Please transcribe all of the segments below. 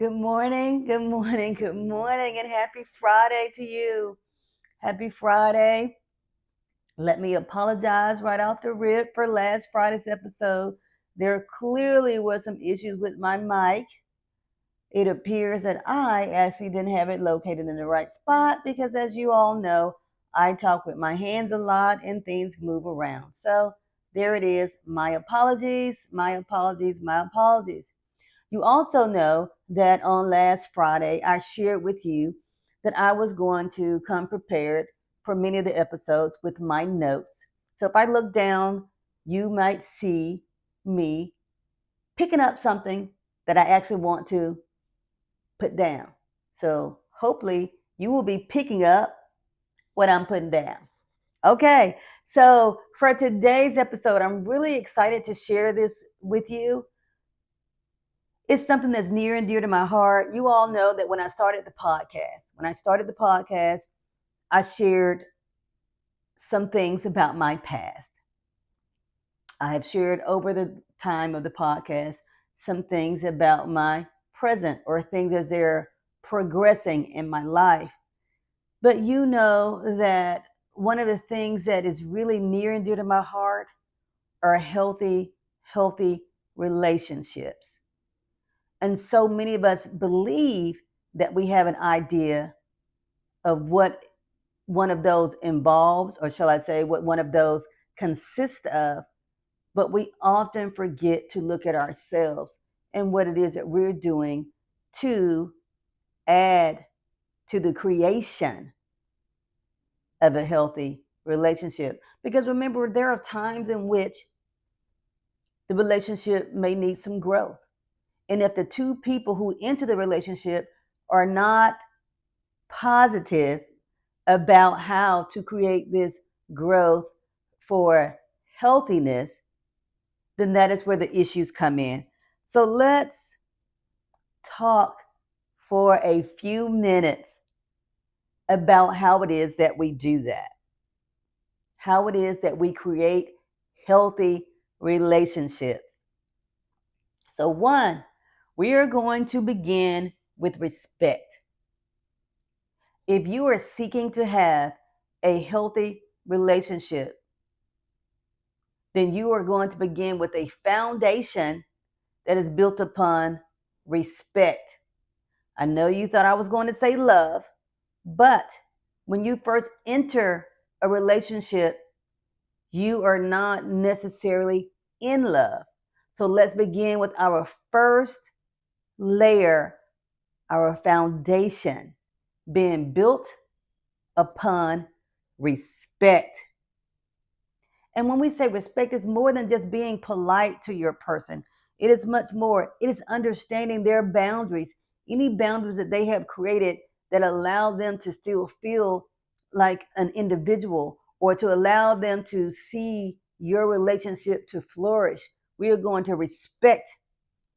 Good morning, good morning, good morning, and happy Friday to you. Happy Friday. Let me apologize right off the rip for last Friday's episode. There clearly was some issues with my mic. It appears that I actually didn't have it located in the right spot because, as you all know, I talk with my hands a lot and things move around. So there it is. My apologies, my apologies, my apologies. You also know that on last Friday, I shared with you that I was going to come prepared for many of the episodes with my notes. So if I look down, you might see me picking up something that I actually want to put down. So hopefully you will be picking up what I'm putting down. Okay, so for today's episode, I'm really excited to share this with you. It's something that's near and dear to my heart. You all know that when I started the podcast, I shared some things about my past. I have shared over the time of the podcast some things about my present or things as they're progressing in my life. But you know that one of the things that is really near and dear to my heart are healthy relationships. And so many of us believe that we have an idea of what one of those involves, or shall I say, what one of those consists of. But we often forget to look at ourselves and what it is that we're doing to add to the creation of a healthy relationship. Because remember, there are times in which the relationship may need some growth. And if the two people who enter the relationship are not positive about how to create this growth for healthiness, then that is where the issues come in. So let's talk for a few minutes about how it is that we do that, how it is that we create healthy relationships. So, one, we are going to begin with respect. If you are seeking to have a healthy relationship, then you are going to begin with a foundation that is built upon respect. I know you thought I was going to say love, but when you first enter a relationship, you are not necessarily in love. So let's begin with our first layer, our foundation being built upon respect. And when we say respect, it's more than just being polite to your person. It is much more. It is understanding their boundaries, any boundaries that they have created that allow them to still feel like an individual or to allow them to see your relationship to flourish. We are going to respect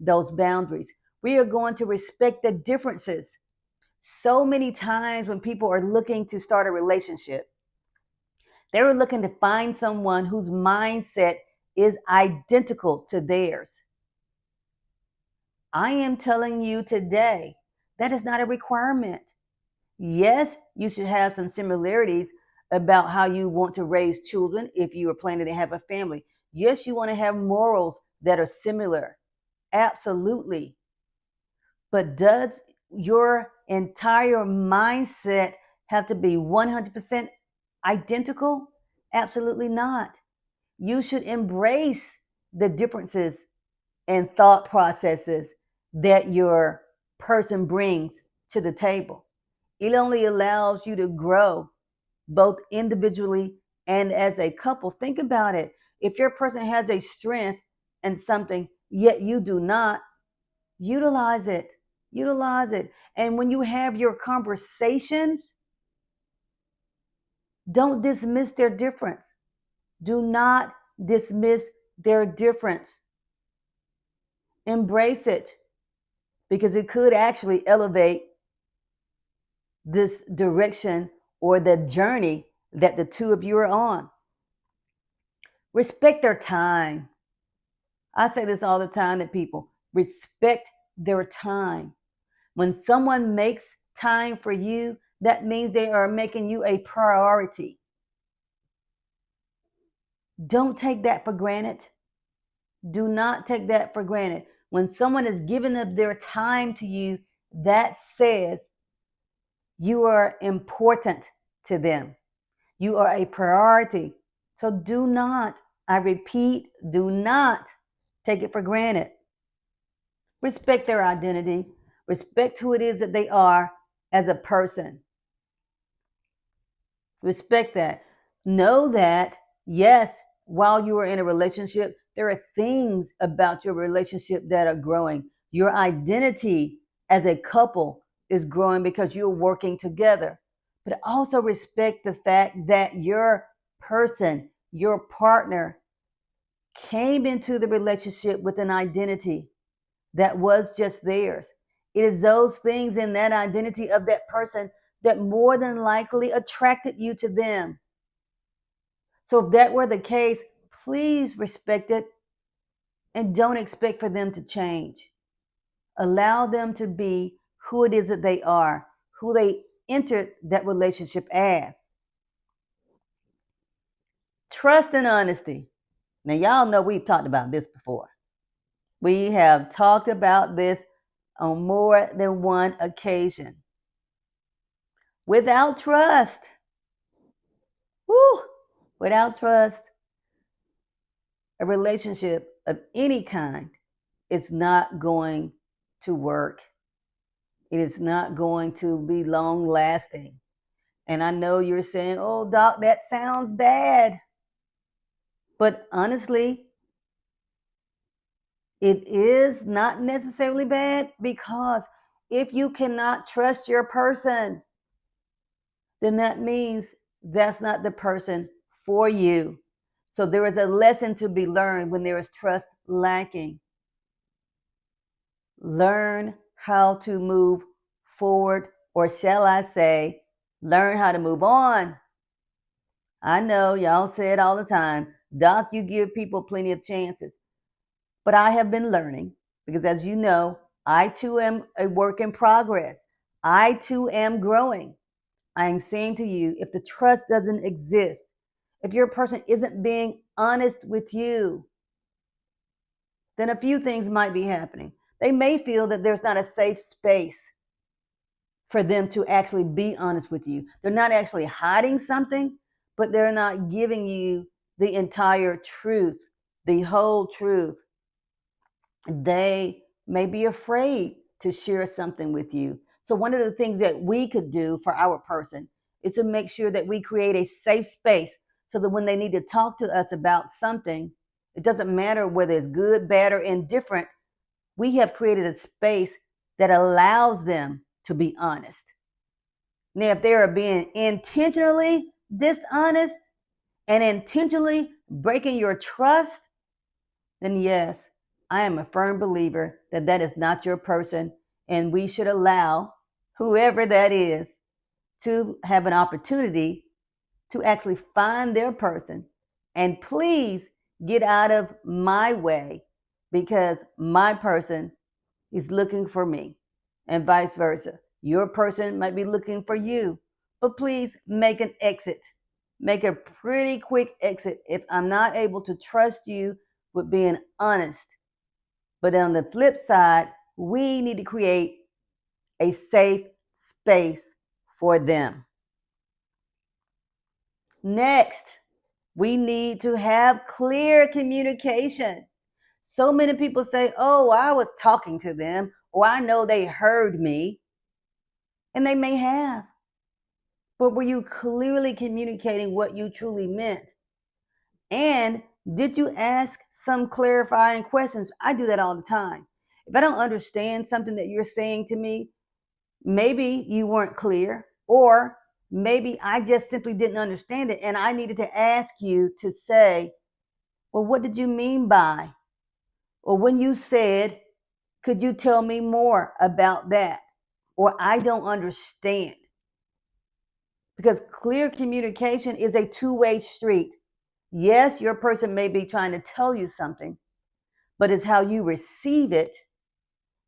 those boundaries. We are going to respect the differences. So many times when people are looking to start a relationship, they were looking to find someone whose mindset is identical to theirs. I am telling you today that is not a requirement. Yes, you should have some similarities about how you want to raise children if you are planning to have a family. Yes, you want to have morals that are similar. Absolutely. But does your entire mindset have to be 100% identical? Absolutely not. You should embrace the differences and thought processes that your person brings to the table. It only allows you to grow both individually and as a couple. Think about it. If your person has a strength and something, yet you do not, utilize it. Utilize it. And when you have your conversations, don't dismiss their difference. Do not dismiss their difference. Embrace it because it could actually elevate this direction or the journey that the two of you are on. Respect their time. I say this all the time to people. Respect their time. When someone makes time for you, that means they are making you a priority. Don't take that for granted. Do not take that for granted. When someone is giving up their time to you, that says you are important to them. You are a priority. So do not, I repeat, do not take it for granted. Respect their identity. Respect who it is that they are as a person. Respect that. Know that, yes, while you are in a relationship, there are things about your relationship that are growing. Your identity as a couple is growing because you're working together. But also respect the fact that your person, your partner, came into the relationship with an identity that was just theirs. It is those things in that identity of that person that more than likely attracted you to them. So if that were the case, please respect it and don't expect for them to change. Allow them to be who it is that they are, who they entered that relationship as. Trust and honesty. Now, y'all know we've talked about this before. We have talked about this on more than one occasion. Without trust, whoo, without trust, a relationship of any kind is not going to work. It is not going to be long lasting. And I know you're saying, oh, Doc, that sounds bad. But honestly, it is not necessarily bad, because if you cannot trust your person, then that means that's not the person for you. So there is a lesson to be learned when there is trust lacking. Learn how to move forward, or shall I say, learn how to move on. I know y'all say it all the time, Doc, you give people plenty of chances. But I have been learning, because as you know, I too am a work in progress. I too am growing. I am saying to you, if the trust doesn't exist, if your person isn't being honest with you, then a few things might be happening. They may feel that there's not a safe space for them to actually be honest with you. They're not actually hiding something, but they're not giving you the entire truth, the whole truth. They may be afraid to share something with you. So, one of the things that we could do for our person is to make sure that we create a safe space so that when they need to talk to us about something, it doesn't matter whether it's good, bad, or indifferent, we have created a space that allows them to be honest. Now, if they are being intentionally dishonest and intentionally breaking your trust, then yes, I am a firm believer that that is not your person, and we should allow whoever that is to have an opportunity to actually find their person. And please get out of my way, because my person is looking for me, and vice versa. Your person might be looking for you, but please make an exit. Make a pretty quick exit if I'm not able to trust you with being honest. But on the flip side, we need to create a safe space for them. Next, we need to have clear communication. So many people say, oh, I was talking to them, or I know they heard me. And they may have. But were you clearly communicating what you truly meant? And did you ask some clarifying questions? I do that all the time. If I don't understand something that you're saying to me, maybe you weren't clear, or maybe I just simply didn't understand it, and I needed to ask you to say, well, what did you mean by? Or when you said, could you tell me more about that? Or I don't understand. Because clear communication is a two-way street. Yes, your person may be trying to tell you something, but it's how you receive it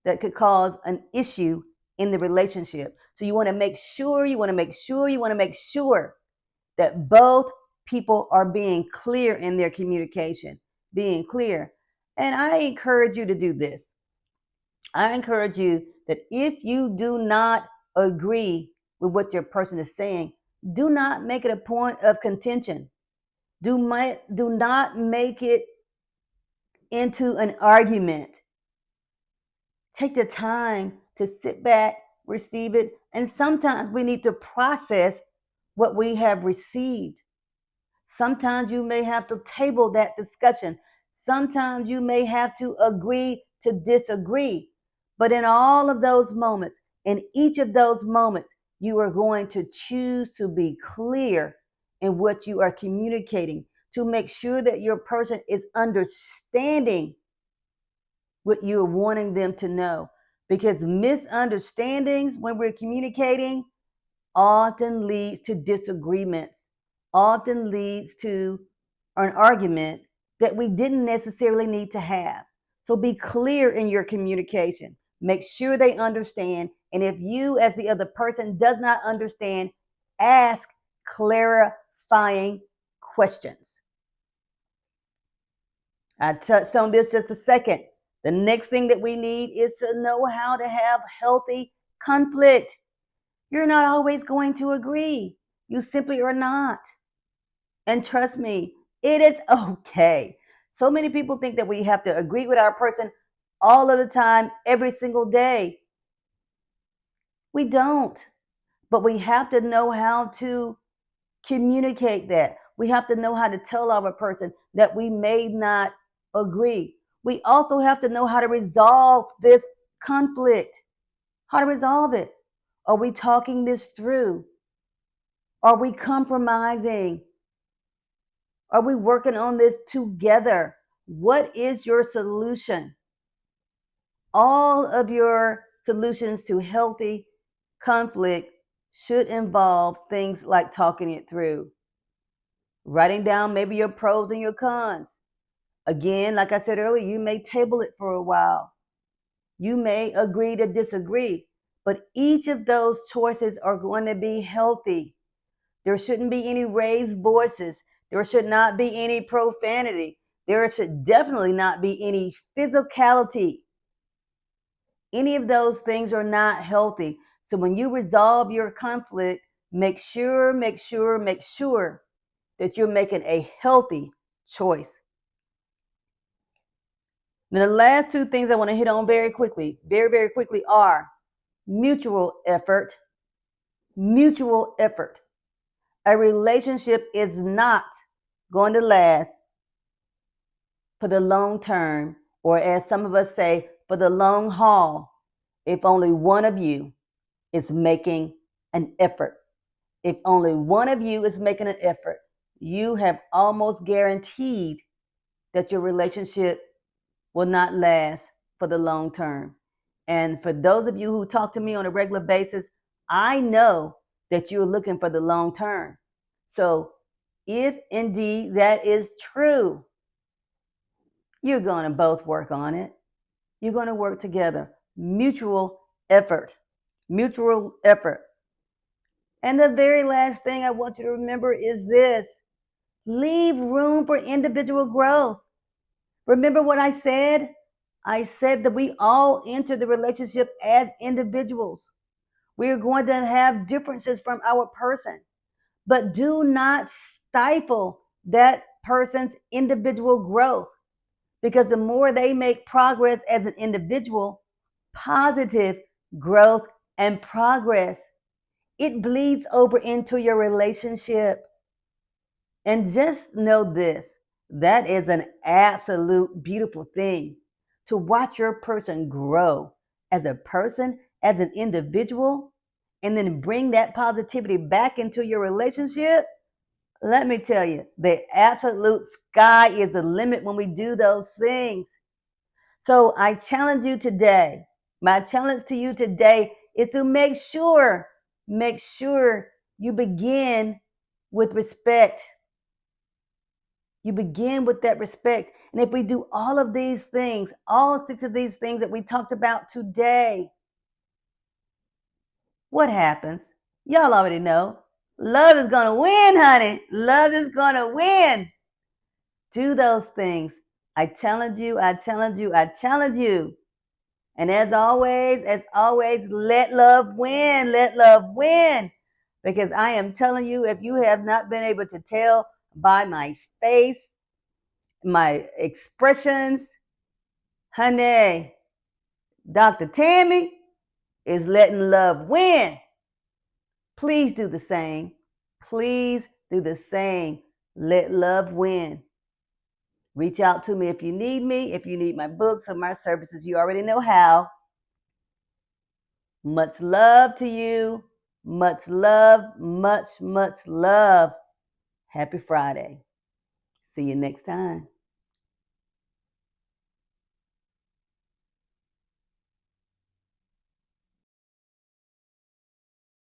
that could cause an issue in the relationship. So you want to make sure, that both people are being clear in their communication, being clear. And I encourage you to do this. I encourage you that if you do not agree with what your person is saying, do not make it a point of contention. Do not make it into an argument. Take the time to sit back, receive it, and sometimes we need to process what we have received. Sometimes you may have to table that discussion. Sometimes you may have to agree to disagree. But in all of those moments, in each of those moments, you are going to choose to be clear in what you are communicating to make sure that your person is understanding what you're wanting them to know. Because misunderstandings when we're communicating often leads to disagreements, often leads to an argument that we didn't necessarily need to have. So be clear in your communication. Make sure they understand. And if you, as the other person, does not understand, ask clarifying questions. I touched on this just a second. The next thing that we need is to know how to have healthy conflict. You're not always going to agree. You simply are not. And trust me, it is okay. So many people think that we have to agree with our person all of the time, every single day. We don't. But we have to know how to communicate that. We have to know how to tell our person that we may not agree. We also have to know how to resolve this conflict, how to resolve it. Are we talking this through? Are we compromising? Are we working on this together? What is your solution? All of your solutions to healthy conflict should involve things like talking it through, writing down maybe your pros and your cons. Again, like I said earlier, you may table it for a while. You may agree to disagree, but each of those choices are going to be healthy. There shouldn't be any raised voices. There should not be any profanity. There should definitely not be any physicality. Any of those things are not healthy. So when you resolve your conflict, make sure that you're making a healthy choice. Now, the last two things I want to hit on very quickly, very quickly are mutual effort. Mutual effort. A relationship is not going to last for the long term, or as some of us say, for the long haul, if only one of you is making an effort. If only one of you is making an effort, you have almost guaranteed that your relationship will not last for the long term. And for those of you who talk to me on a regular basis, I know that you're looking for the long term. So if indeed that is true, you're going to both work on it. You're going to work together. Mutual effort. Mutual effort. And the very last thing I want you to remember is this: leave room for individual growth. Remember what I said? I said that we all enter the relationship as individuals. We are going to have differences from our person, but do not stifle that person's individual growth, because the more they make progress as an individual, positive growth and progress, it bleeds over into your relationship. And just know this: that is an absolute beautiful thing to watch your person grow as a person, as an individual, and then bring that positivity back into your relationship. Let me tell you, the absolute sky is the limit when we do those things. So I challenge you today. My challenge to you today is to make sure you begin with respect. You begin with that respect. And if we do all of these things, all 6 of these things that we talked about today, what happens? Y'all already know. Love is going to win, honey. Love is going to win. Do those things. I challenge you. I challenge you. I challenge you. And as always, let love win. Let love win. Because I am telling you, if you have not been able to tell by my face, my expressions, honey, Dr. Tammy is letting love win. Please do the same. Please do the same. Let love win. Reach out to me if you need me. If you need my books or my services, you already know how. Much love to you. Much love, much love. Happy Friday. See you next time.